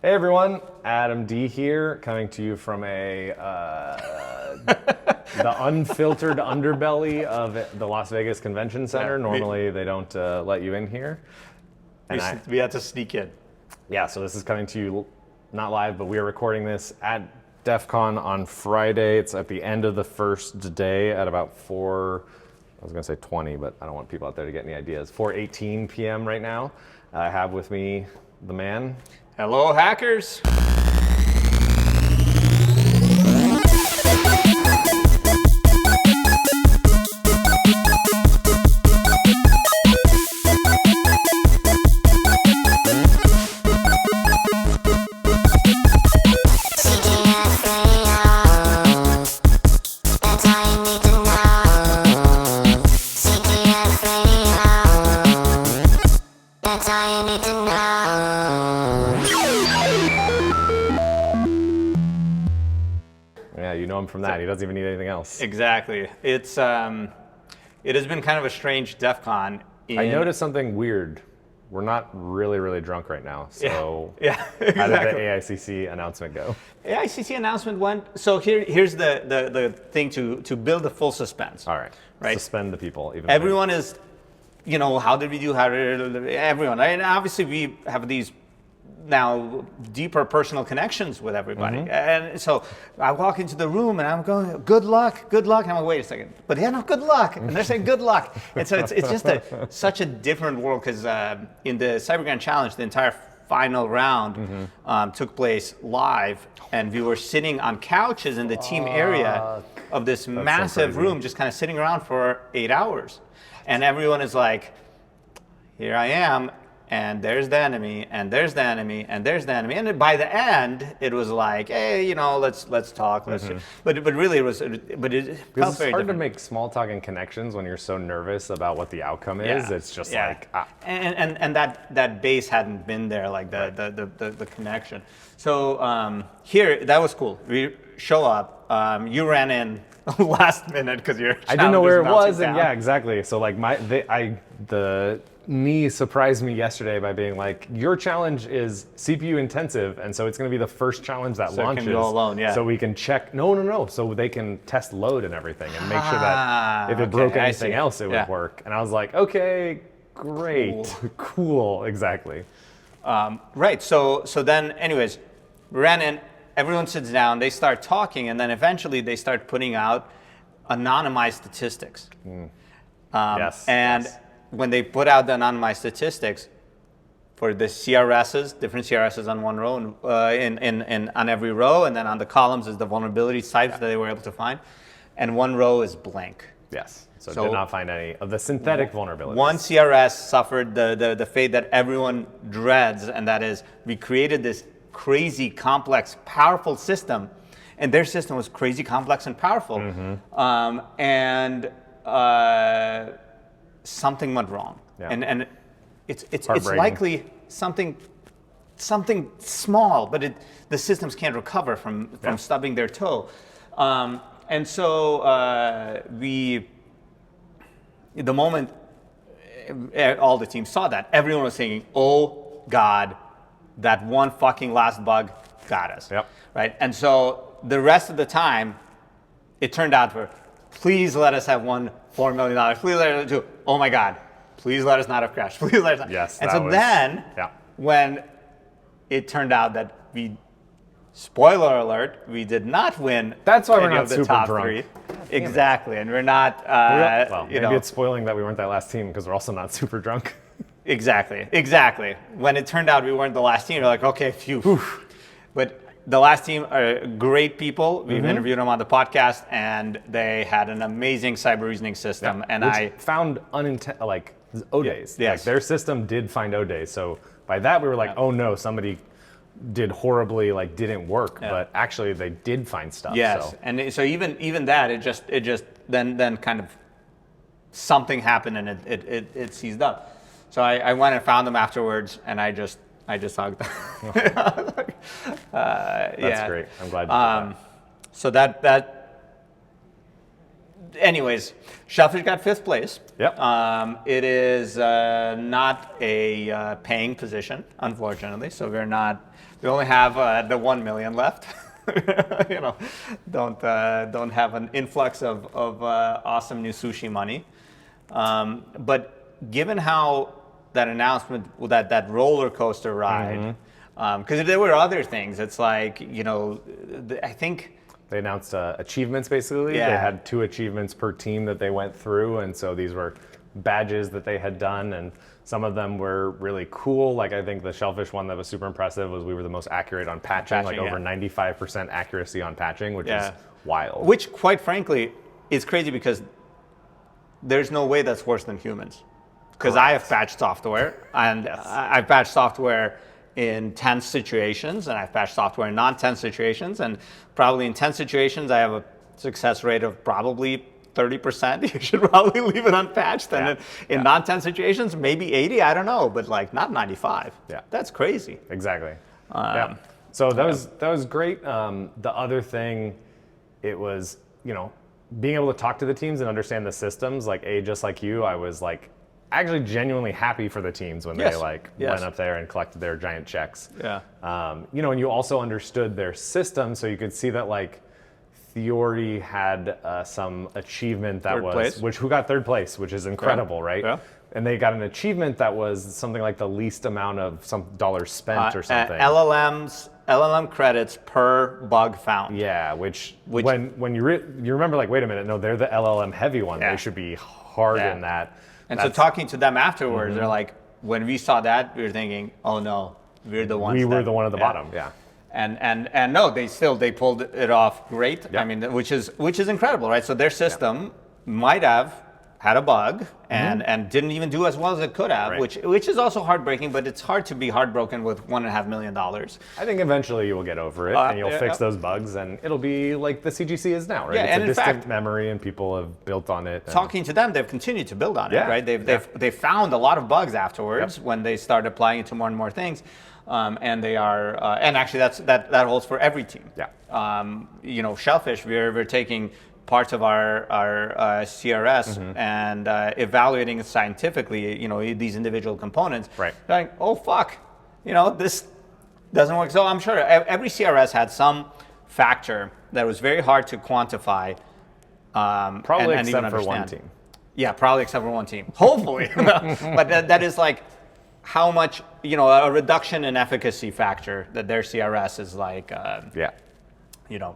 Hey everyone, Adam D here, coming to you from the unfiltered underbelly of the Las Vegas Convention Center. Normally they don't let you in here. And we had to sneak in. Yeah, so this is coming to you not live, but we are recording this at DEF CON on Friday. It's at the end of the first day at about 20, but I don't want people out there to get any ideas. 4:18 p.m. right now. I have with me the man. Hello, hackers. CTF Radiooo. That's all you need to know. CTF Radiooo. That's all you need to know. Yeah, you know him from that. He doesn't even need anything else. Exactly. It has been kind of a strange DEF CON. I noticed something weird. We're not really drunk right now. So yeah, exactly. How did the AIxCC announcement go? AIxCC announcement went. So here's the thing to build the full suspense. All right. Suspend the people. Even Everyone is, how did we do? How did everyone? And obviously we have these now deeper personal connections with everybody. Mm-hmm. And so I walk into the room and I'm going, good luck. And I'm like, wait a second. But yeah, no, good luck. And they're saying good luck. And so it's just such a different world because in the CyberGrand Challenge, the entire final round took place live, and we were sitting on couches in the team area of this massive room, just kind of sitting around for 8 hours. And everyone is like, here I am. And there's the enemy, and there's the enemy, and there's the enemy. And by the end, it was like, hey, let's talk. But really, it felt very it's hard different. to make small talk and connections when you're so nervous about what the outcome is. It's just like, And that base hadn't been there, like the connection. So here, that was cool. We show up. You ran in last minute because I didn't know where it was, and yeah, exactly. So like the knee surprised me yesterday by being like, your challenge is CPU intensive, and so it's going to be the first challenge that launches. So it can go alone, yeah. So we can check, no, so they can test load and everything and make sure that if it broke anything else, it would work. And I was like, okay, great, cool, exactly. Right, so then anyways, we ran in, everyone sits down, they start talking, and then eventually they start putting out anonymized statistics. When they put out the anonymized statistics for the CRSs, different CRSs on one row, and on every row, and then on the columns is the vulnerability types that they were able to find, and one row is blank. Yes, so did not find any of the synthetic vulnerabilities. One CRS suffered the fate that everyone dreads, and that is we created this crazy, complex, powerful system, and their system was crazy, complex, and powerful, something went wrong, and it's likely something small, but the systems can't recover from stubbing their toe, and so the moment all the teams saw that, everyone was saying, "Oh God, that one fucking last bug got us." Right, and so the rest of the time, it turned out please let us have won $4 million. Please let us do. Oh my God! Please let us not have crashed. Please let us not. Yes. And so then, when it turned out that spoiler alert, we did not win. That's why we're any not of the super top drunk. three. Exactly, and we're not. Maybe it's spoiling that we weren't that last team because we're also not super drunk. Exactly. When it turned out we weren't the last team, we're like, okay, phew. But the last team are great people. We've interviewed them on the podcast, and they had an amazing cyber reasoning system. And I found like O-days. Like their system did find O-days. So by that we were like, oh no, somebody did horribly, like didn't work. But actually they did find stuff. Yes, and so even that, it just then kind of something happened and it seized up. So I went and found them afterwards, and I just hugged them. That's great. I'm glad you did that. So that anyways, Shellfish got 5th place. Yep. It is not a paying position, unfortunately. So we only have the 1 million left. You know, don't have an influx of awesome new sushi money. But given how that announcement, that roller coaster ride, because there were other things. It's like, you know, I think they announced achievements, basically. Yeah. They had 2 achievements per team that they went through, and so these were badges that they had done, and some of them were really cool. Like, I think the Shellfish one that was super impressive was we were the most accurate on patching, like over 95% accuracy on patching, which is wild. Which, quite frankly, is crazy because there's no way that's worse than humans. Because I have patched software, and I've patched software in tense situations, and I've patched software in non-tense situations, and probably in tense situations, I have a success rate of probably 30%. You should probably leave it unpatched. And in non-tense situations, maybe 80, I don't know, but like not 95. Yeah. That's crazy. Exactly. Yeah. So that was great. The other thing, it was, you know, being able to talk to the teams and understand the systems. Like, just like you, I was like actually genuinely happy for the teams when they went up there and collected their giant checks. Yeah. You know, and you also understood their system, so you could see that like Theory had some achievement that who got 3rd place, which is incredible, right? Yeah. And they got an achievement that was something like the least amount of some dollars spent or something. LLM credits per bug found. Yeah, which when you remember, like, wait a minute, no, they're the LLM heavy one. They should be hard in that. And so talking to them afterwards, they're like, when we saw that, we were thinking, oh no, we're the ones. We were the one at the bottom. Yeah. And no, they pulled it off great. I mean, which is incredible, right? So their system might have had a bug and didn't even do as well as it could have, which is also heartbreaking. But it's hard to be heartbroken with $1.5 million. I think eventually you will get over it and you'll fix those bugs, and it'll be like the CGC is now, right? Yeah, it's and a in distant fact, memory, and people have built on it. Talking to them, they've continued to build on it, right? They've found a lot of bugs afterwards when they started applying it to more and more things. And they are, and actually that holds for every team. Yeah. You know, Shellfish, we're taking parts of our CRS and evaluating it scientifically, you know, these individual components. Right. Like, oh fuck, you know, this doesn't work. So I'm sure every CRS had some factor that was very hard to quantify. Probably and except even for one understand. team. Yeah, probably except for one team. Hopefully. But that is like how much, you know, a reduction in efficacy factor that their CRS is like, you know,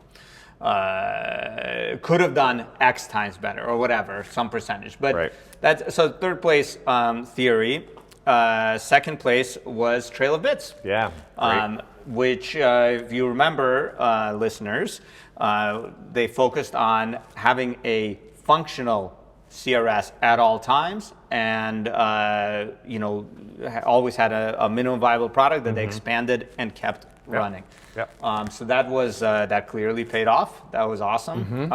could have done X times better or whatever, some percentage. But that's, so 3rd place, Theory. 2nd place was Trail of Bits. Yeah. Which, if you remember, listeners, they focused on having a functional CRS at all times, and you know, always had a minimum viable product that they expanded and kept running. Yep. So that was that clearly paid off. That was awesome.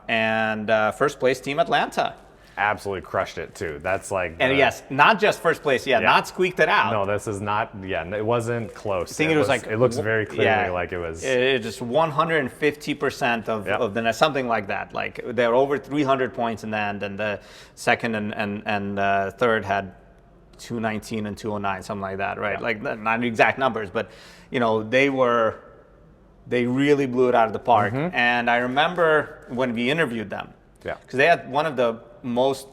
And 1st place, Team Atlanta. Absolutely crushed it too. That's like, and yes, not just 1st place. Not squeaked it out. No, this is not. Yeah, it wasn't close. I think it was like, it looks very clearly like it was. It just 150% of the something like that. Like they were over 300 points in the end, and the 2nd and 3rd had 219 and 209, something like that, right? Like not exact numbers, but you know, they really blew it out of the park. And I remember when we interviewed them, because they had one of the most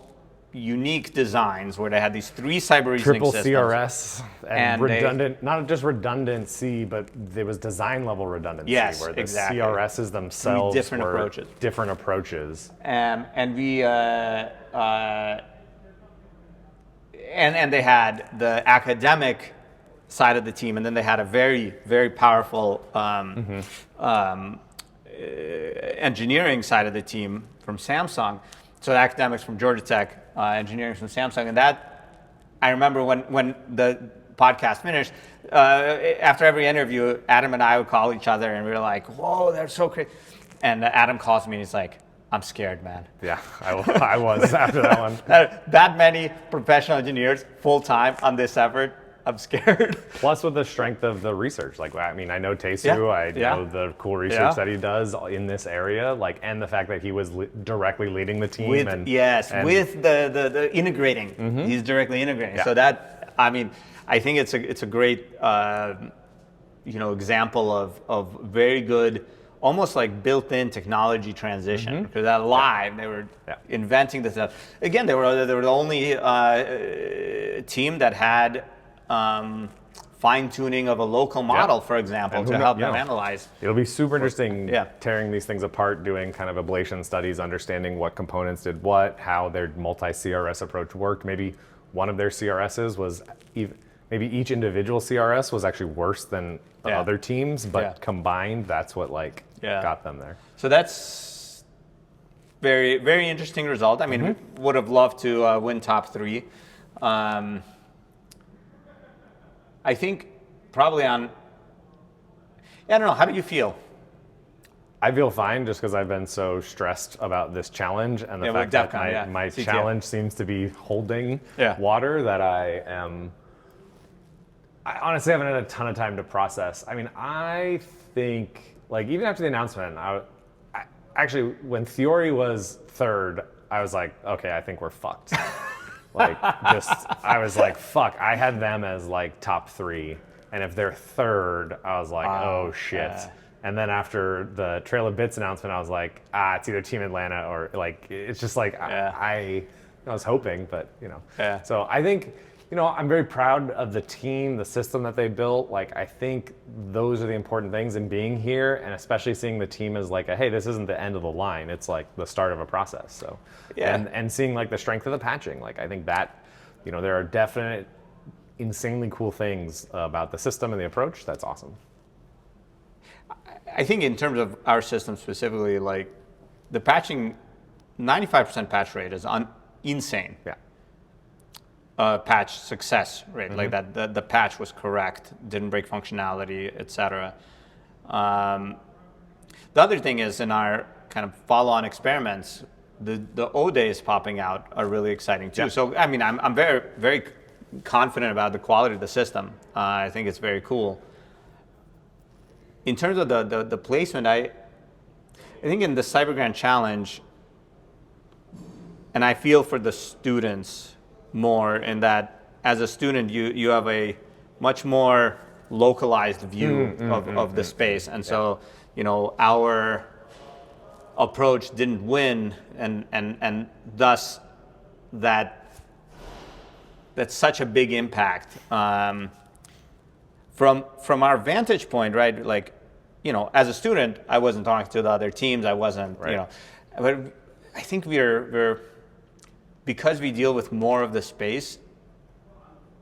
unique designs where they had these 3 cyber reasoning triple systems. CRS and redundant, not just redundancy, but there was design level redundancy where the CRSs themselves different were approaches. different approaches. And we and they had the academic side of the team, and then they had a very, very powerful engineering side of the team from Samsung. So the academics from Georgia Tech, engineering from Samsung, and that I remember when the podcast finished. After every interview, Adam and I would call each other, and we were like, "Whoa, they're so crazy!" And Adam calls me, and he's like, "I'm scared, man." Yeah, I was after that one. That many professional engineers full time on this effort. I'm scared. Plus with the strength of the research. Like, I mean, I know Taesu, Yeah, I yeah. know the cool research Yeah. that he does in this area, like, and the fact that he was directly leading the team. With and the integrating, he's directly integrating. Yeah. So that, I mean, I think it's a great example of very good, almost like built-in technology transition. Because at Live, they were inventing this stuff. Again, they were the only team that had fine-tuning of a local model, for example, And to who help kno- them you know, analyze. It'll be super interesting Yeah. tearing these things apart, doing kind of ablation studies, understanding what components did what, how their multi-CRS approach worked. Maybe one of their CRSs was maybe each individual CRS was actually worse than the other teams, but combined, that's what got them there. So that's very, very interesting result. I mean, would have loved to win top 3. I think probably I don't know, how do you feel? I feel fine just because I've been so stressed about this challenge and the Yeah, fact with that DEF CON, my CTF. challenge seems to be holding water, that I honestly haven't had a ton of time to process. I mean, I think, like, even after the announcement, I actually, when Theory was 3rd, I was like, okay, I think we're fucked. I was like, fuck, I had them as like top 3. And if they're 3rd, I was like, oh shit. And then after the Trail of Bits announcement, I was like, it's either Team Atlanta or like, it's just like, I was hoping, but So I think, I'm very proud of the team, the system that they built. Like, I think those are the important things in being here, and especially seeing the team as like, hey, this isn't the end of the line. It's like the start of a process. So, and seeing like the strength of the patching. Like, I think that, there are definite, insanely cool things about the system and the approach. That's awesome. I think in terms of our system specifically, like the patching, 95% patch rate is insane. Yeah. Patch success rate, like that the patch was correct, didn't break functionality, etc. The other thing is, in our kind of follow-on experiments, the O days popping out are really exciting too. Yeah. So I mean, I'm very, very confident about the quality of the system. I think it's very cool. In terms of the placement, I think in the Cyber Grand Challenge, and I feel for the students more in that as a student you have a much more localized view of the space, and so our approach didn't win, and thus that's such a big impact from our vantage point, right? Like, as a student, I wasn't talking to the other teams, I wasn't, but I think we're because we deal with more of the space,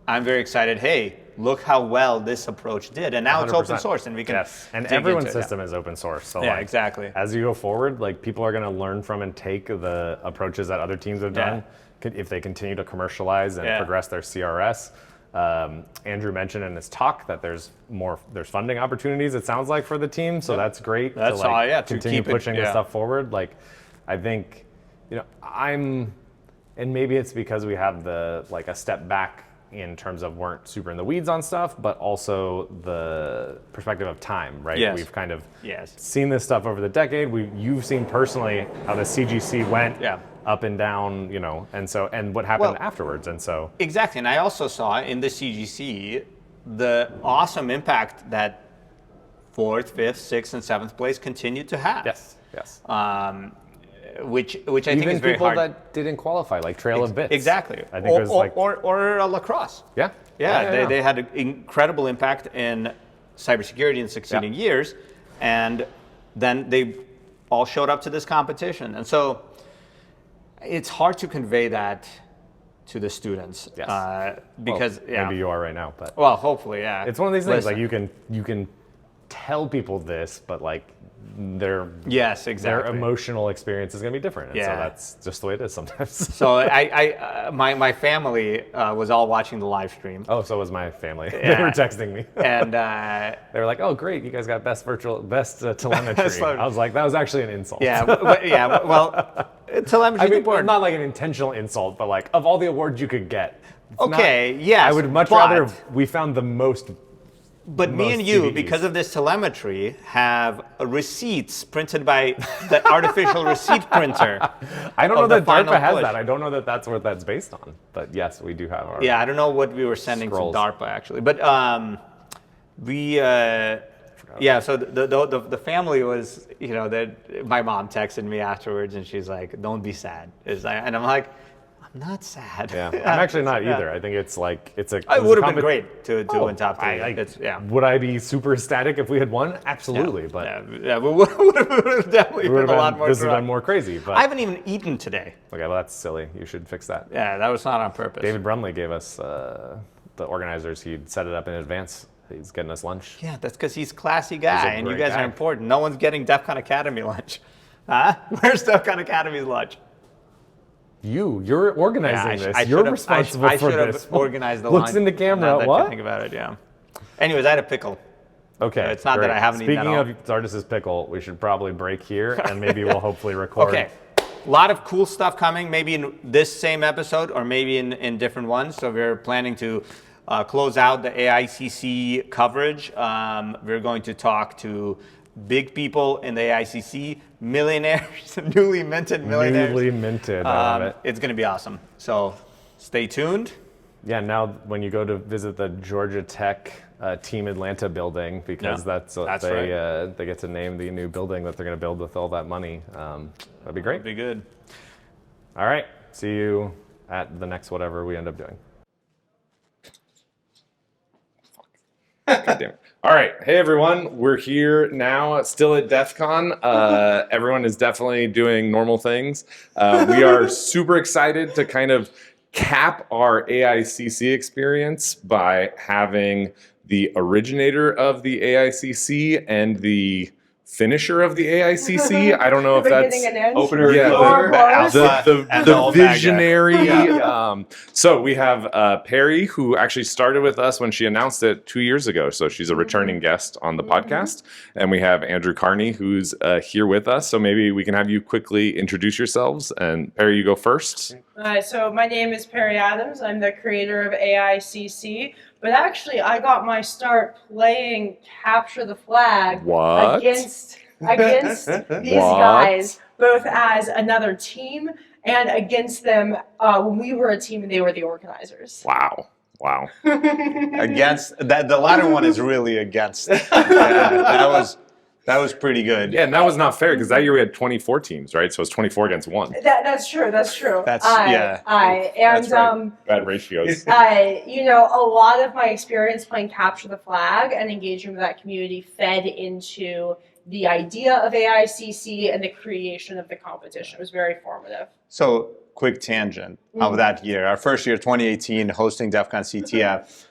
I'm very excited. Hey, look how well this approach did, and now 100%. It's open source, and we can. Yes, and everyone's system is open source. So exactly. As you go forward, like, people are going to learn from and take the approaches that other teams have done if they continue to commercialize and progress their CRS. Andrew mentioned in his talk that there's funding opportunities, it sounds like, for the team, so that's great. That's to to continue keep pushing this stuff forward. Like, I think, and maybe it's because we have a step back in terms of weren't super in the weeds on stuff, but also the perspective of time, right? Yes. We've kind of seen this stuff over the decade. You've seen personally how the CGC went up and down, and what happened afterwards, and so. Exactly, and I also saw in the CGC the awesome impact that 4th, 5th, 6th, and 7th place continued to have. Yes. Which I think is very people hard. that didn't qualify, like Trail of Bits. Exactly. I think it was like or lacrosse. Yeah. They had an incredible impact in cybersecurity in succeeding years, and then they all showed up to this competition, and so it's hard to convey that to the students. Yes. Because maybe you are right now, but hopefully, it's one of these things. Like, you can tell people this, but like, their emotional experience is going to be different, and so that's just the way it is sometimes. So my family was all watching the live stream. Oh, so was my family. They were texting me, and they were like, "Oh, great, you guys got best telemetry." I was like, that was actually an insult. Well, telemetry. I mean, not like an intentional insult, but like, of all the awards you could get, Okay, yes. I would much rather we found the most. But me and most you, CVEs. because of this telemetry, have receipts printed by the artificial receipt printer. I don't know of the that final DARPA has push. that. I don't know that that's what that's based on. But yes, we do have our. Yeah, I don't know what we were sending Scrolls. to DARPA actually, but yeah. So the family was, that my mom texted me afterwards, and she's like, "Don't be sad," and I'm like, "I'm not sad." Yeah, I'm actually not either. I think it's like it's a. It would have been great to win top three. I would I be super ecstatic if we had won? Absolutely, but yeah, we would have definitely been a lot more. This would have been more crazy. But I haven't even eaten today. okay, well that's silly. You should fix that. Yeah, that was not on purpose. David Brumley gave us the organizers. He'd set it up in advance. He's getting us lunch. Yeah, that's because he's a classy guy, and you great guys guy. are important. No one's getting DEF CON Academy lunch. Huh? Where's DEF CON Academy's lunch? You're organizing this. I You're should've- responsible I for should this. have organized the Looks lunch. in the camera. Now that What? you think about it, yeah. Anyways, I had a pickle. Okay. It's not that great. I haven't eaten Speaking at all. of Zardus's pickle, we should probably break here, and maybe we'll hopefully record. Okay. A lot of cool stuff coming, maybe in this same episode or maybe in different ones. So we're planning to close out the AIxCC coverage. We're going to talk to big people in the AIxCC, millionaires, newly minted millionaires. Newly minted. I love it. It's going to be awesome. So stay tuned. Yeah, now when you go to visit the Georgia Tech Team Atlanta building, because That's they right. they get to name the new building that they're going to build with all that money. That'd be great. Be good. All right, see you at the next whatever we end up doing. God damn it. All right, hey everyone, we're here now, still at DEF CON. Everyone is definitely doing normal things. We are super excited to kind of cap our AIxCC experience by having the originator of the AIxCC and the finisher of the AIxCC. I don't know if that's Opener, yeah, closer, the visionary. Yeah. So we have Perri, who actually started with us when she announced it 2 years ago. So she's a returning guest on the podcast. And we have Andrew Carney, who's here with us. So maybe we can have you quickly introduce yourselves. And Perri, you go first. So my name is Perri Adams. I'm the creator of AIxCC. But actually, I got my start playing Capture the Flag What? against these guys, both as another team and against them when we were a team and they were the organizers. Wow. Against that, the latter one is really against. That was pretty good. Yeah, and that was not fair because that year we had 24 teams, right? So it was 24 against 1. That's true. That's and That's right. Bad ratios. a lot of my experience playing Capture the Flag and engaging with that community fed into the idea of AIxCC and the creation of the competition. It was very formative. So, quick tangent of that year. Our first year, 2018, hosting DEF CON CTF.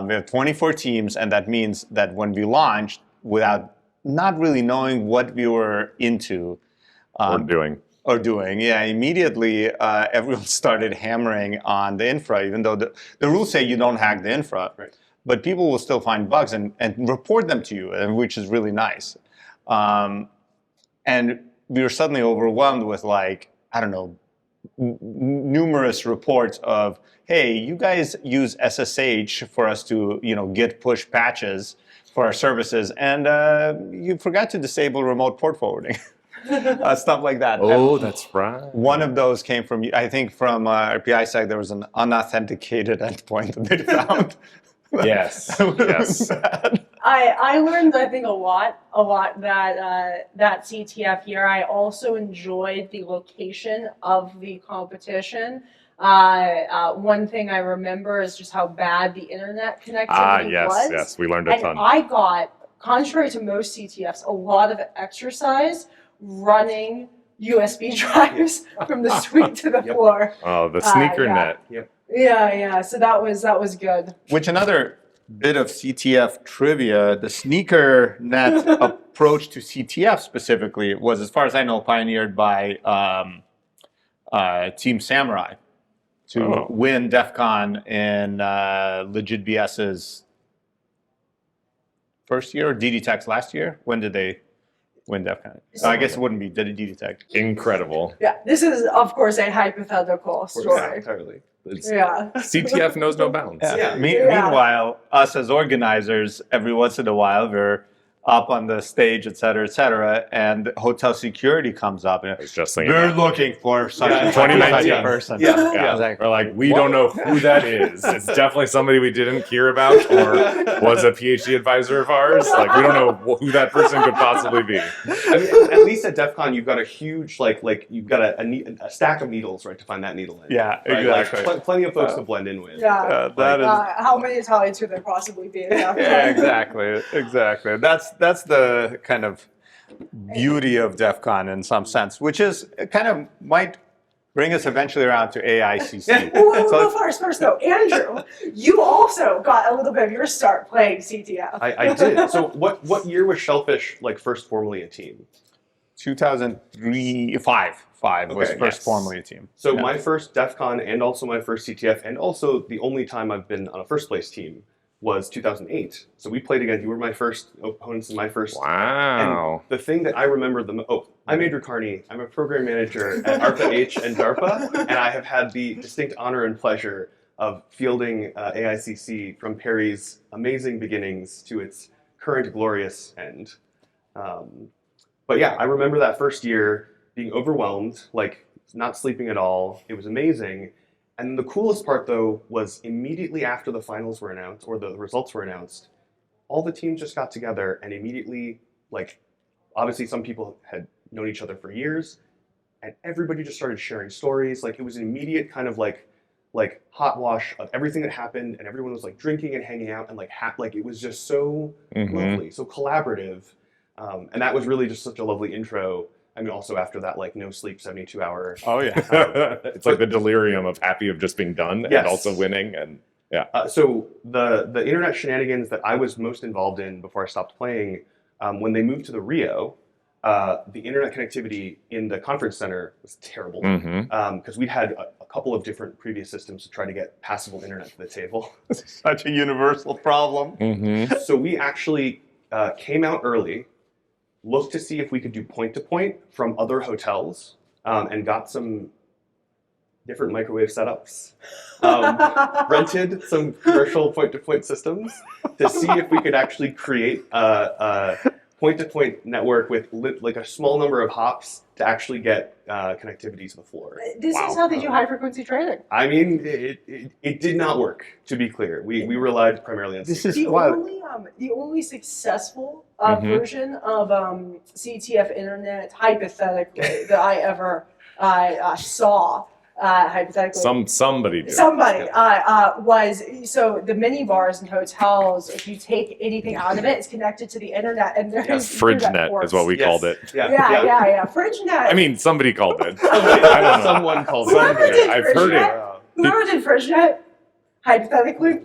We have 24 teams, and that means that when we launched, without not really knowing what we were into Or doing. yeah, immediately everyone started hammering on the infra, even though the rules say you don't hack the infra. Right. But people will still find bugs and report them to you, which is really nice. And we were suddenly overwhelmed with numerous reports of, hey, you guys use SSH for us to, git push patches for our services, and you forgot to disable remote port forwarding. Stuff like that. Oh, that's right. One of those came from, I think from our PI side, there was an unauthenticated endpoint that they found. Yes. I learned, I think, a lot that CTF year. I also enjoyed the location of the competition. One thing I remember is just how bad the internet connectivity was. Yes, we learned a ton. And I got, contrary to most CTFs, a lot of exercise running USB drives from the suite to the floor. Oh, the sneaker yeah. net. Yep. Yeah. So that was good. Which another bit of CTF trivia, the sneaker net approach to CTF specifically was, as far as I know, pioneered by Team Samurai to win DEF CON in Legit BS's first year, or DD Tech's last year. When did they win DEF CON. I guess it wouldn't be detect. Incredible. Yeah, this is of course a hypothetical Yeah, story. totally. Yeah. CTF knows no bounds. Yeah. Yeah. Meanwhile, us as organizers, every once in a while, we're up on the stage, et cetera, and hotel security comes up and I was just thinking we're that. looking for such Yeah, and such 2019. person. Yeah. Yeah, Exactly. or like we don't know who that is. It's definitely somebody we didn't hear about, or was a PhD advisor of ours. Like we don't know who that person could possibly be. I mean, at least at DEF CON, you've got a huge, like you've got a stack of needles, right, to find that needle in. Yeah, Right? exactly. Like, plenty of folks to blend in with. Yeah. That is. How many Italians could there possibly be? Yeah, exactly. That's the kind of beauty of DEF CON in some sense, which is kind of might bring us eventually around to AIxCC. Well, first though, Andrew, you also got a little bit of your start playing CTF. I did. So what year was Shellfish like first formally a team? 2003, five was Okay, first yes. formally a team. So Yeah. my first DEF CON and also my first CTF and also the only time I've been on a first place team was 2008. So we played again. You were my first opponents in my first. Wow. And the thing that I remember I'm Andrew Carney. I'm a program manager at ARPA-H and DARPA, and I have had the distinct honor and pleasure of fielding AIxCC from Perri's amazing beginnings to its current glorious end. But yeah, I remember that first year being overwhelmed, like not sleeping at all. It was amazing. And the coolest part, though, was immediately after the finals were announced, or the results were announced, all the teams just got together and immediately, like, obviously some people had known each other for years, and everybody just started sharing stories. Like, it was an immediate kind of like hot wash of everything that happened, and everyone was like drinking and hanging out, and like it was just so lovely, so collaborative, and that was really just such a lovely intro. I mean, also after that, like no sleep, 72-hour. Oh yeah. It's like the delirium of happy of just being done Yes. and also winning. And yeah. So the internet shenanigans that I was most involved in before I stopped playing, when they moved to the Rio, the internet connectivity in the conference center was terrible because we'd had a couple of different previous systems to try to get passable internet to the table. Such a universal problem. So we actually came out early, looked to see if we could do point-to-point from other hotels, and got some different microwave setups. Rented some commercial point-to-point systems to see if we could actually create a point-to-point network with like a small number of hops to actually get connectivity to the floor. This is how they do high frequency trading. I mean, it did not work, to be clear. We relied primarily on This SQL. is The only successful version of CTF internet, hypothetically, that I ever saw, hypothetically. Somebody did. Somebody was, so the mini bars and hotels, if you take anything out of it, it's connected to the internet, and there's FridgeNet is what we Yes. called it. Yeah, FridgeNet. I mean, somebody called it. I don't know. Someone called it. Whoever did I've heard it. FridgeNet, whoever did FridgeNet, hypothetically,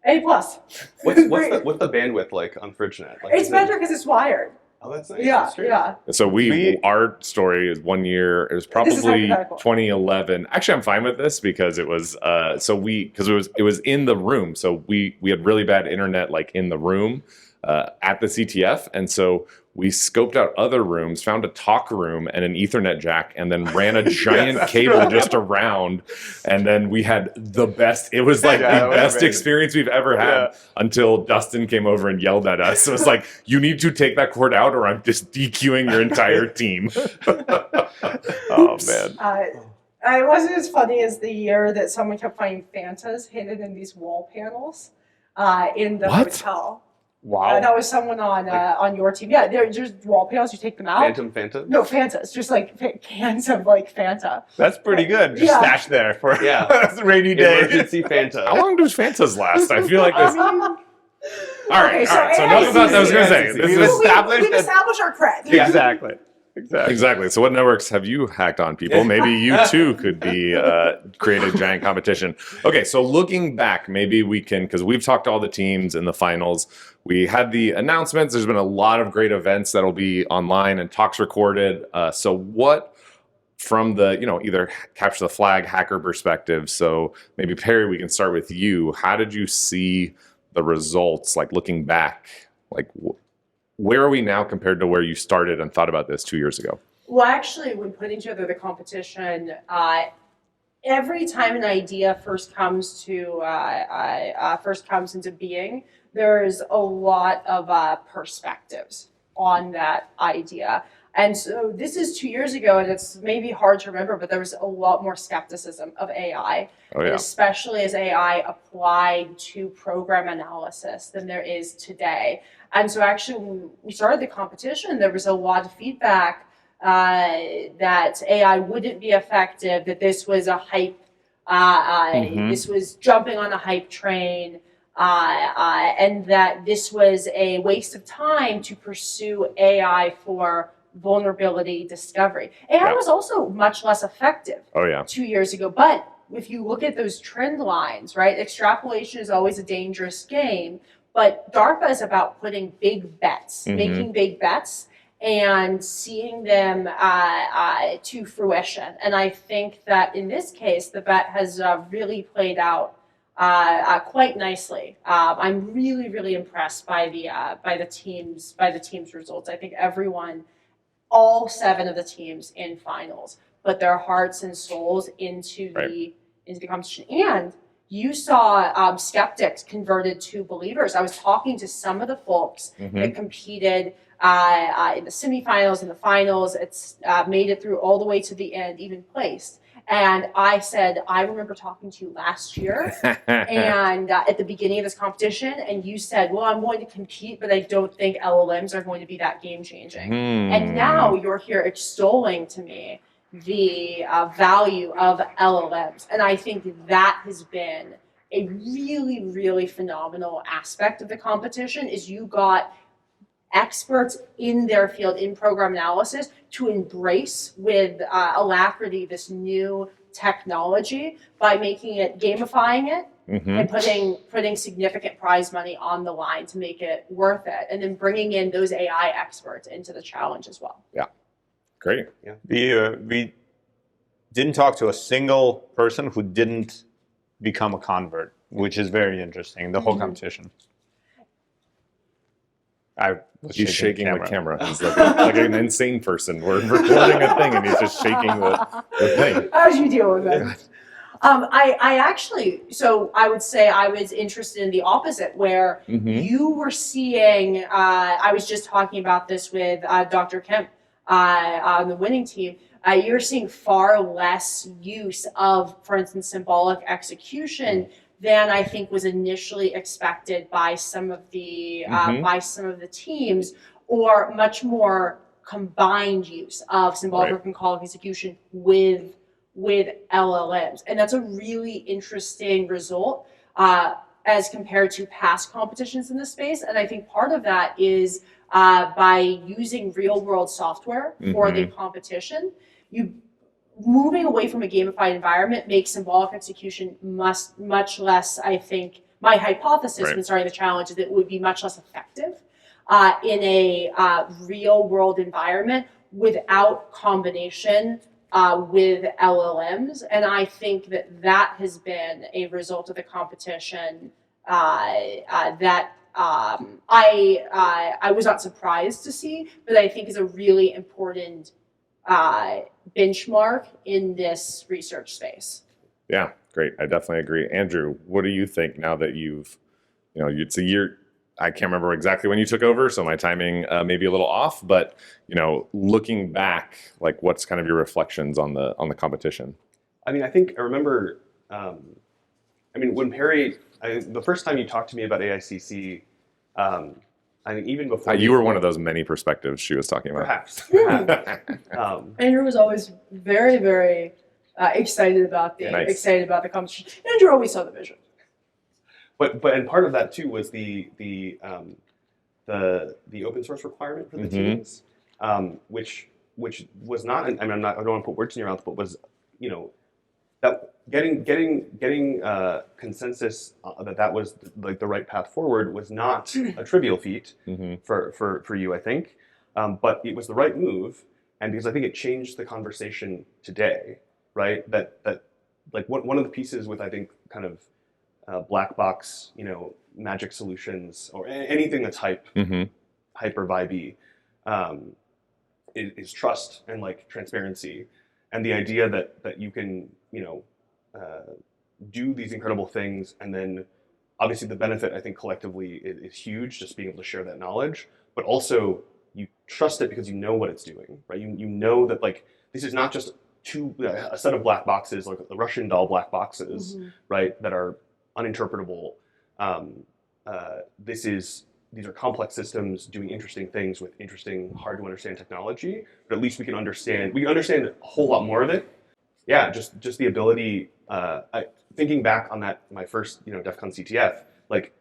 A+. What's the bandwidth like on FridgeNet? Like, It's is it- better because it's wired. Oh, that's nice. Yeah, That's great. yeah. So our story is 1 year. It was This is probably hypothetical. 2011. Actually, I'm fine with this because it was it was in the room. So we had really bad internet like in the room at the CTF, and so we scoped out other rooms, found a talk room and an Ethernet jack, and then ran a giant cable just around. And then we had the best. It was like Yeah, the it was best amazing. experience we've ever had until Dustin came over and yelled at us. So it's like, you need to take that cord out, or I'm just DQing your entire team. Oh man. It wasn't as funny as the year that someone kept finding Fantas hidden in these wall panels in the What? hotel. Wow. That was someone on your team. Yeah, they're just wall panels. You take them out. Phantom? No, Fantas. Just like cans of like Fanta. That's pretty good. Just Yeah. stash there for Yeah. rainy day. Emergency Fanta. How long does Fantas last? I feel like this. All right, Okay, all right. So enough about that. I was going to say. AIxCC. This We've is, established We've that- established our cred. Exactly. exactly. So what networks have you hacked on, people? Maybe you too could be create a giant competition. Okay, so looking back, maybe we can, because we've talked to all the teams in the finals. We had the announcements. There's been a lot of great events that'll be online and talks recorded. So what, from the, either capture the flag hacker perspective, so maybe Perri, we can start with you. How did you see the results, like looking back? Like, where are we now compared to where you started and thought about this 2 years ago? Well, actually, when putting together the competition, every time an idea first comes into being, there's a lot of perspectives on that idea. And so this is 2 years ago, and it's maybe hard to remember, but there was a lot more skepticism of AI, Oh, and yeah. especially as AI applied to program analysis than there is today. And so actually, when we started the competition, there was a lot of feedback that AI wouldn't be effective, that this was a hype, this was jumping on a hype train, and that this was a waste of time to pursue AI for vulnerability discovery. AI was also much less effective Oh, yeah. 2 years ago. But if you look at those trend lines, right, extrapolation is always a dangerous game. But DARPA is about putting big bets, making big bets, and seeing them to fruition. And I think that in this case, the bet has really played out quite nicely. I'm really, really impressed by the team's results. I think all 7 of the teams in finals put their hearts and souls into the competition. And you saw skeptics converted to believers. I was talking to some of the folks that competed in the semifinals and the finals. It's made it through all the way to the end, even placed. And I said, I remember talking to you last year and at the beginning of this competition, and you said, well, I'm going to compete, but I don't think LLMs are going to be that game changing. And now you're here extolling to me the value of LLMs. And I think that has been a really, really phenomenal aspect of the competition is you got experts in their field in program analysis to embrace with alacrity this new technology by making it, gamifying it, and putting significant prize money on the line to make it worth it, and then bringing in those AI experts into the challenge as well. Yeah, great. We didn't talk to a single person who didn't become a convert, which is very interesting, the whole competition. He's shaking the camera. He's like an insane person. We're recording a thing and he's just shaking the thing. How did you deal with it? I actually, so I would say I was interested in the opposite, where you were seeing, I was just talking about this with Dr. Kemp on the winning team. You're seeing far less use of, for instance, symbolic execution than I think was initially expected by some of the teams, or much more combined use of symbolic or concurrent execution with LLMs, and that's a really interesting result as compared to past competitions in this space. And I think part of that is by using real-world software for the competition, moving away from a gamified environment makes symbolic execution much less, I think, my hypothesis when starting the challenge is that it would be much less effective in a real-world environment without combination with LLMs. And I think that has been a result of the competition that I was not surprised to see, but I think is a really important benchmark in this research space. Yeah, great. I definitely agree. Andrew, what do you think now that it's a year? I can't remember exactly when you took over, so my timing may be a little off, but looking back, like what's kind of your reflections on the competition? I mean, I remember, when Perri, the first time you talked to me about AIxCC, I mean, even before you were one of those many perspectives she was talking about. Perhaps. Andrew was always very, very excited about the competition. Andrew always saw the vision. But part of that too was the open source requirement for the teams, which was not. I mean, I don't want to put words in your mouth, but was that getting consensus that was like the right path forward was not a trivial feat for you, I think, but it was the right move, and because I think it changed the conversation today, right? That like one of the pieces with, I think, kind of black box, magic solutions or anything that's hype hyper vibey, is trust and like transparency, and the idea that you can do these incredible things, and then obviously the benefit I think collectively is huge, just being able to share that knowledge, but also you trust it because you know what it's doing, right? You know that like this is not just a set of black boxes, like the Russian doll black boxes, right, that are uninterpretable. These are complex systems doing interesting things with interesting, hard to understand technology. But at least we can understand a whole lot more of it. Yeah, just the ability. Thinking back on that, my first DEF CON CTF, like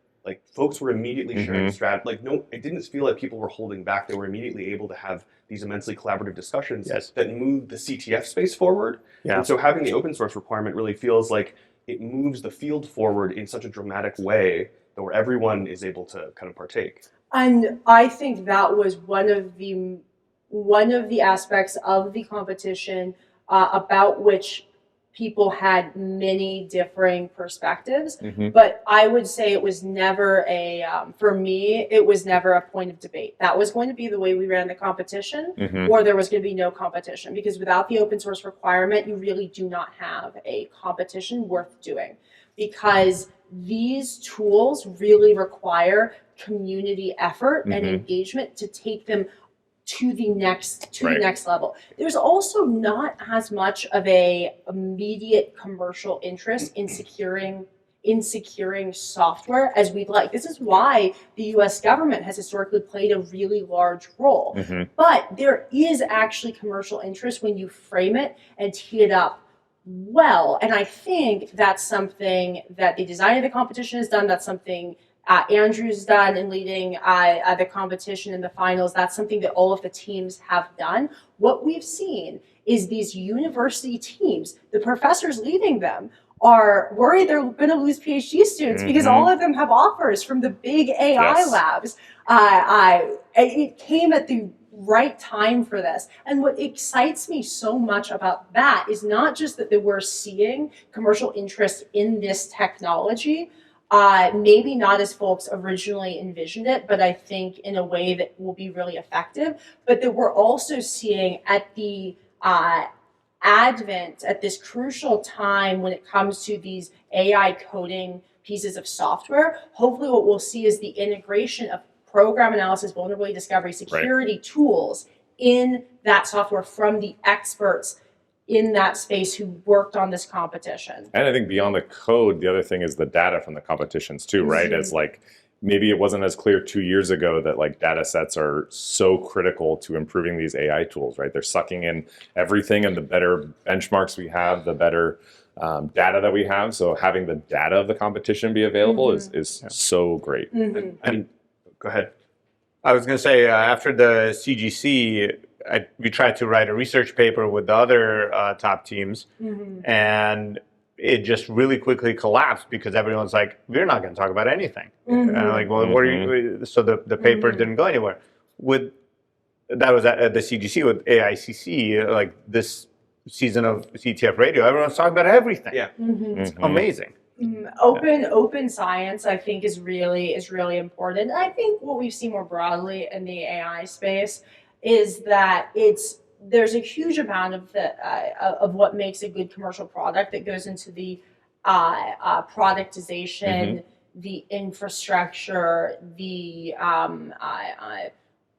folks were immediately sharing strat. Like no, it didn't feel like people were holding back. They were immediately able to have these immensely collaborative discussions that moved the CTF space forward. Yeah. And so having the open source requirement really feels like it moves the field forward in such a dramatic way that where everyone is able to kind of partake. And I think that was one of the aspects of the competition about which people had many differing perspectives. But I would say it was never for me, it was never a point of debate. That was going to be the way we ran the competition, or there was going to be no competition, because without the open source requirement, you really do not have a competition worth doing, because these tools really require community effort and engagement to take them to the next level. There's also not as much of a immediate commercial interest in securing software as we'd like. This is why the US government has historically played a really large role. But there is actually commercial interest when you frame it and tee it up well. And I think that's something that the design of the competition has done. That's something Andrew's done in leading the competition in the finals. That's something that all of the teams have done. What we've seen is these university teams, the professors leading them, are worried they're going to lose PhD students because all of them have offers from the big AI labs. It came at the right time for this. And what excites me so much about that is not just that we're seeing commercial interest in this technology, maybe not as folks originally envisioned it, but I think in a way that will be really effective, but that we're also seeing at the advent, at this crucial time when it comes to these AI coding pieces of software, hopefully what we'll see is the integration of program analysis, vulnerability discovery, security tools in that software from the experts in that space who worked on this competition. And I think beyond the code, the other thing is the data from the competitions too, right? As like, maybe it wasn't as clear 2 years ago that like data sets are so critical to improving these AI tools, right? They're sucking in everything, and the better benchmarks we have, the better data that we have. So having the data of the competition be available is so great. I mean, go ahead. I was going to say, after the CGC, we tried to write a research paper with the other top teams, and it just really quickly collapsed because everyone's like, we're not going to talk about anything. And I'm like, well, what are you? So the paper didn't go anywhere. That was at the CGC with AIxCC, like this season of CTF Radio, everyone's talking about everything. Yeah. It's amazing. Open science, I think, is really important. And I think what we've seen more broadly in the AI space is that there's a huge amount of what makes a good commercial product that goes into the productization, the infrastructure, the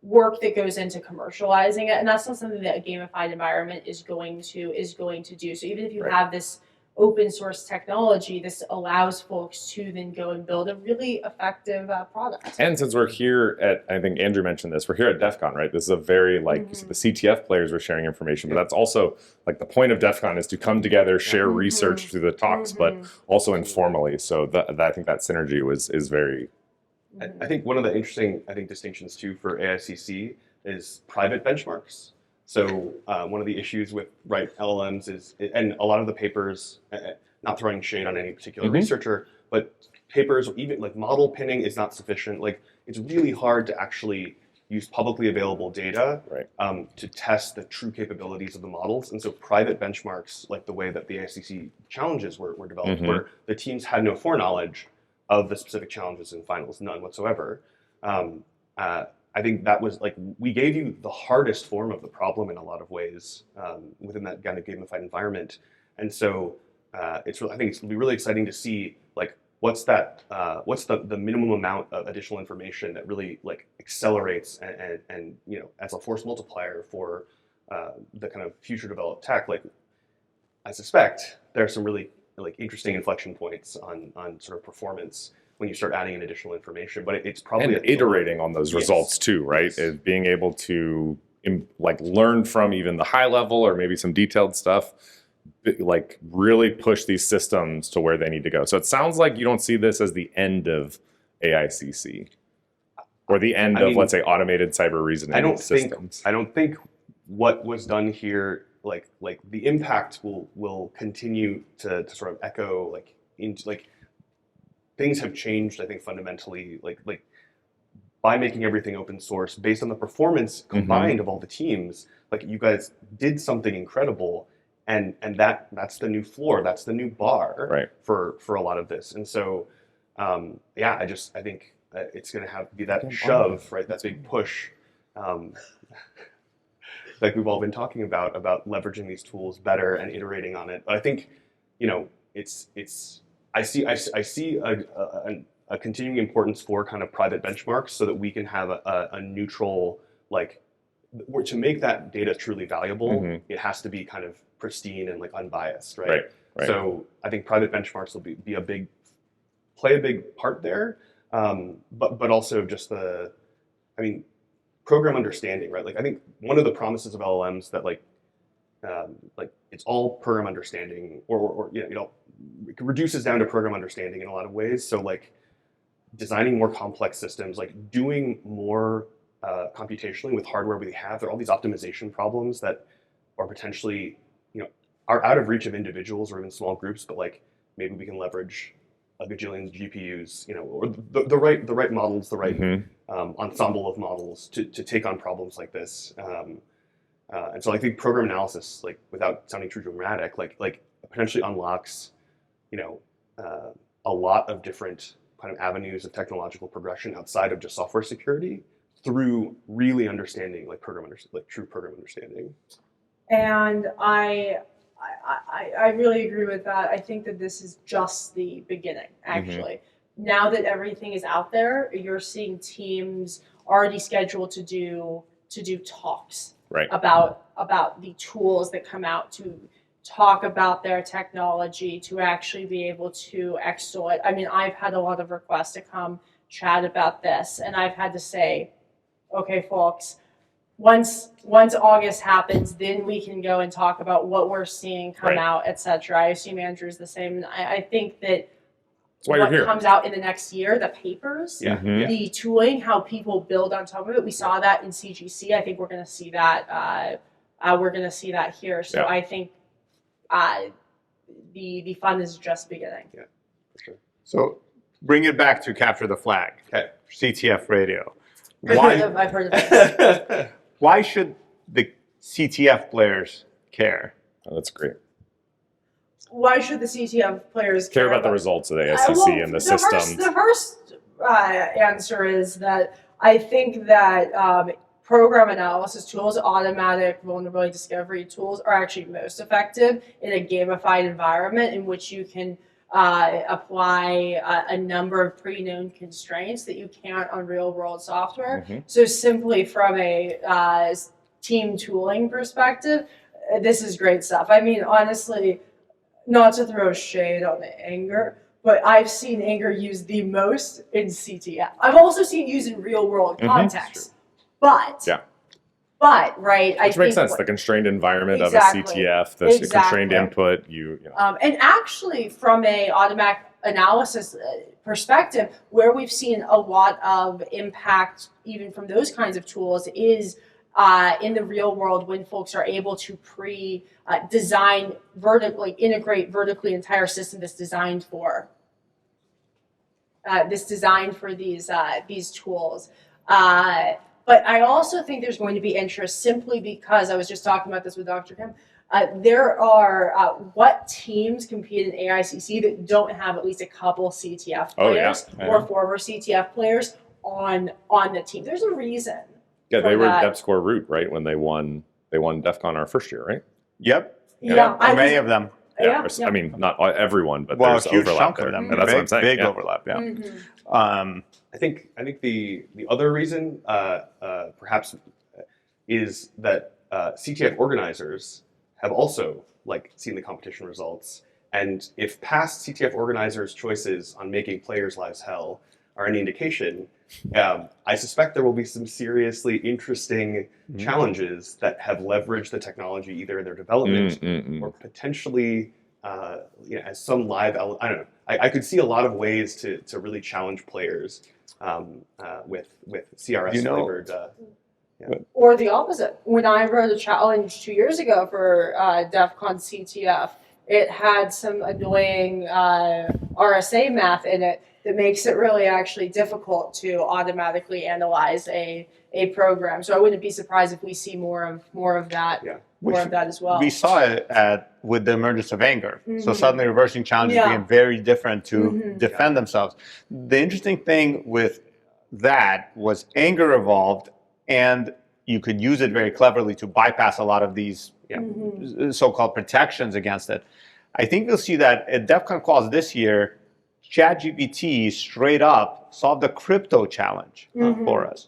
work that goes into commercializing it, and that's not something that a gamified environment is going to do. So even if you have this open source technology, this allows folks to then go and build a really effective product. And since we're here at, I think Andrew mentioned this, we're here at DEF CON, right? This is a very, like, you said, the CTF players were sharing information, but that's also, like, the point of DEF CON is to come together, share research through the talks, but also informally. So I think that synergy is very... I think one of the interesting, distinctions too for AIxCC is private benchmarks. So one of the issues with LLMs is, and a lot of the papers, not throwing shade on any particular researcher, but papers, even like model pinning is not sufficient. Like it's really hard to actually use publicly available data to test the true capabilities of the models. And so private benchmarks, like the way that the AIxCC challenges were developed, where the teams had no foreknowledge of the specific challenges in finals, none whatsoever, I think that was like, we gave you the hardest form of the problem in a lot of ways within that kind of gamified environment. And so I think it's gonna be really exciting to see like what's the minimum amount of additional information that really like accelerates and you know, as a force multiplier for the kind of future developed tech. Like I suspect there are some really like interesting inflection points on sort of performance when you start adding in additional information, but it's probably and iterating on those results too, right? Yes. Is being able to like learn from even the high level or maybe some detailed stuff, like really push these systems to where they need to go. So it sounds like you don't see this as the end of AICC or the end of, let's say, automated cyber reasoning systems. I don't think what was done here, like the impact will continue to sort of echo like into like. Things have changed, I think, fundamentally, like by making everything open source based on the performance combined of all the teams. Like you guys did something incredible, and that's the new floor, that's the new bar for a lot of this. And so, yeah, I think it's going to have to be that shove, right? That big push, like we've all been talking about leveraging these tools better and iterating on it. But I think, you know, it's. I see a continuing importance for kind of private benchmarks so that we can have a neutral, like, to make that data truly valuable, it has to be kind of pristine and like unbiased, right? Right. So I think private benchmarks will play a big part there, but also just program understanding, right? Like I think one of the promises of LLMs that like it's all program understanding, or you know. It reduces down to program understanding in a lot of ways. So like designing more complex systems, like doing more computationally with hardware we have. There are all these optimization problems that are potentially, you know, are out of reach of individuals or even small groups, but like maybe we can leverage a gajillion GPUs, you know, or the right models, the right ensemble of models to take on problems like this. And so I think program analysis, like without sounding too dramatic, like potentially unlocks, you know, a lot of different kind of avenues of technological progression outside of just software security through really understanding like true program understanding. And I really agree with that. I think that this is just the beginning, actually. Now that everything is out there, you're seeing teams already scheduled to do talks about the tools that come out, to talk about their technology, to actually be able to exploit. I mean, I've had a lot of requests to come chat about this, and I've had to say, okay, folks, once August happens, then we can go and talk about what we're seeing come out, etc. I assume Andrew's the same. I think that what comes out in the next year, the papers, the tooling, how people build on top of it. We saw that in CGC. I think we're going to see that. We're going to see that here. So I think the fun is just beginning. Yeah, for sure. So bring it back to capture the flag. Okay. CTF Radiooo. I've heard of it. Why should the CTF players care? Oh, that's great. Why should the CTF players care about the results of the AICC and the systems? The first answer is that I think that program analysis tools, automatic vulnerability discovery tools, are actually most effective in a gamified environment in which you can apply a number of pre-known constraints that you can't on real-world software. So simply from a team tooling perspective, this is great stuff. I mean, honestly, not to throw shade on the Anger, but I've seen Anger used the most in CTF. I've also seen it used in real-world context. But right, which makes sense. The constrained environment of a CTF, the constrained input, you know. And actually, from a automatic analysis perspective, where we've seen a lot of impact, even from those kinds of tools, is in the real world when folks are able to design vertically, integrate vertically entire system that's designed for these tools. But I also think there's going to be interest simply because I was just talking about this with Dr. Kim. There are what teams compete in AICC that don't have at least a couple CTF players or former CTF players on the team. There's a reason. Yeah, for they were that. depth score root, right? When they won DEF CON our first year, right? Yep. Yeah, I Many was- of them. Yeah, Or s- yeah. I mean, not everyone, but Well, a there's huge overlap chunk there. of them. And that's what I'm Big, saying. big yeah. overlap. Yeah. Mhm. I think the other reason perhaps is that CTF organizers have also seen the competition results, and if past CTF organizers' choices on making players' lives hell are any indication, I suspect there will be some seriously interesting challenges that have leveraged the technology either in their development or potentially as some live element. I don't know. I could see a lot of ways to really challenge players with CRS flavored. Or the opposite. When I wrote a challenge 2 years ago for DEF CON CTF, it had some annoying RSA math in it that makes it really actually difficult to automatically analyze a program. So I wouldn't be surprised if we see more of that. Yeah. More of that as well. We saw it with the emergence of anger. So Mhm. suddenly reversing challenges Yeah. being very different to Mhm. defend themselves. The interesting thing with that was anger evolved, and you could use it very cleverly to bypass a lot of these so-called protections against it. I think we'll see that at DEF CON Quals this year, ChatGPT straight up solved a crypto challenge for us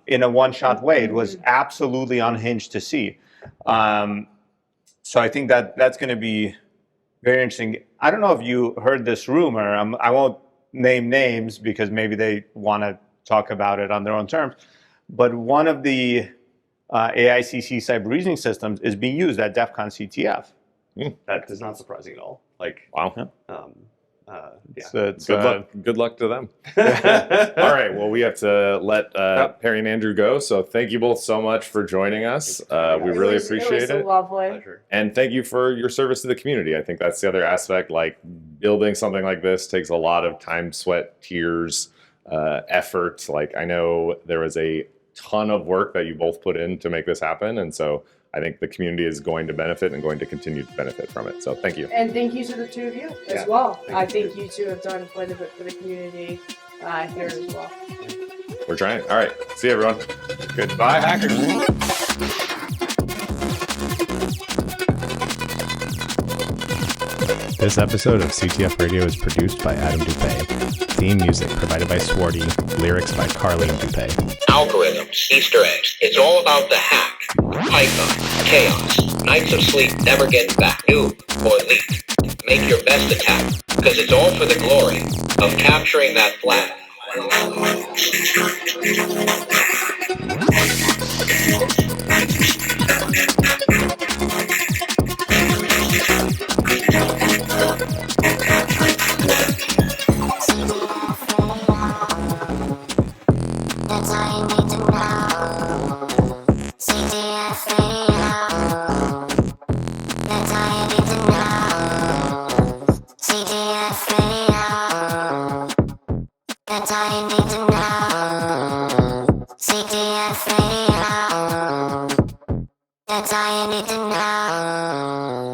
in a one-shot way. It was absolutely unhinged to see. So I think that's going to be very interesting. I don't know if you heard this rumor. I won't name names because maybe they want to talk about it on their own terms. But one of the AICC cyber reasoning systems is being used at DEF CON CTF. That is not surprising at all. Wow. It's, Good luck to them. All right. Well, we have to let Perri and Andrew go. So thank you both so much for joining us. We really appreciate it. it. Lovely. Pleasure. And thank you for your service to the community. I think that's the other aspect. Building something like this takes a lot of time, sweat, tears, effort. I know there was a ton of work that you both put in to make this happen. And so I think the community is going to benefit and going to continue to benefit from it. So thank you. And thank you to the two of you as well. I think you two have done quite a bit for the community here as well. We're trying. All right. See you, everyone. Goodbye, hackers. This episode of CTF Radio is produced by Adam Dupay. Theme music provided by Swarty. Lyrics by Carleen Dupay. Algorithms, Easter eggs. It's all about the hack. Python, chaos. Nights of sleep never getting back. New or leak. Make your best attack, because it's all for the glory of capturing that flag. That's all you need to know. CTF Radio. That's all you need to know. CTF Radio. That's all you need to know. CTF Radio. That's all you need to know.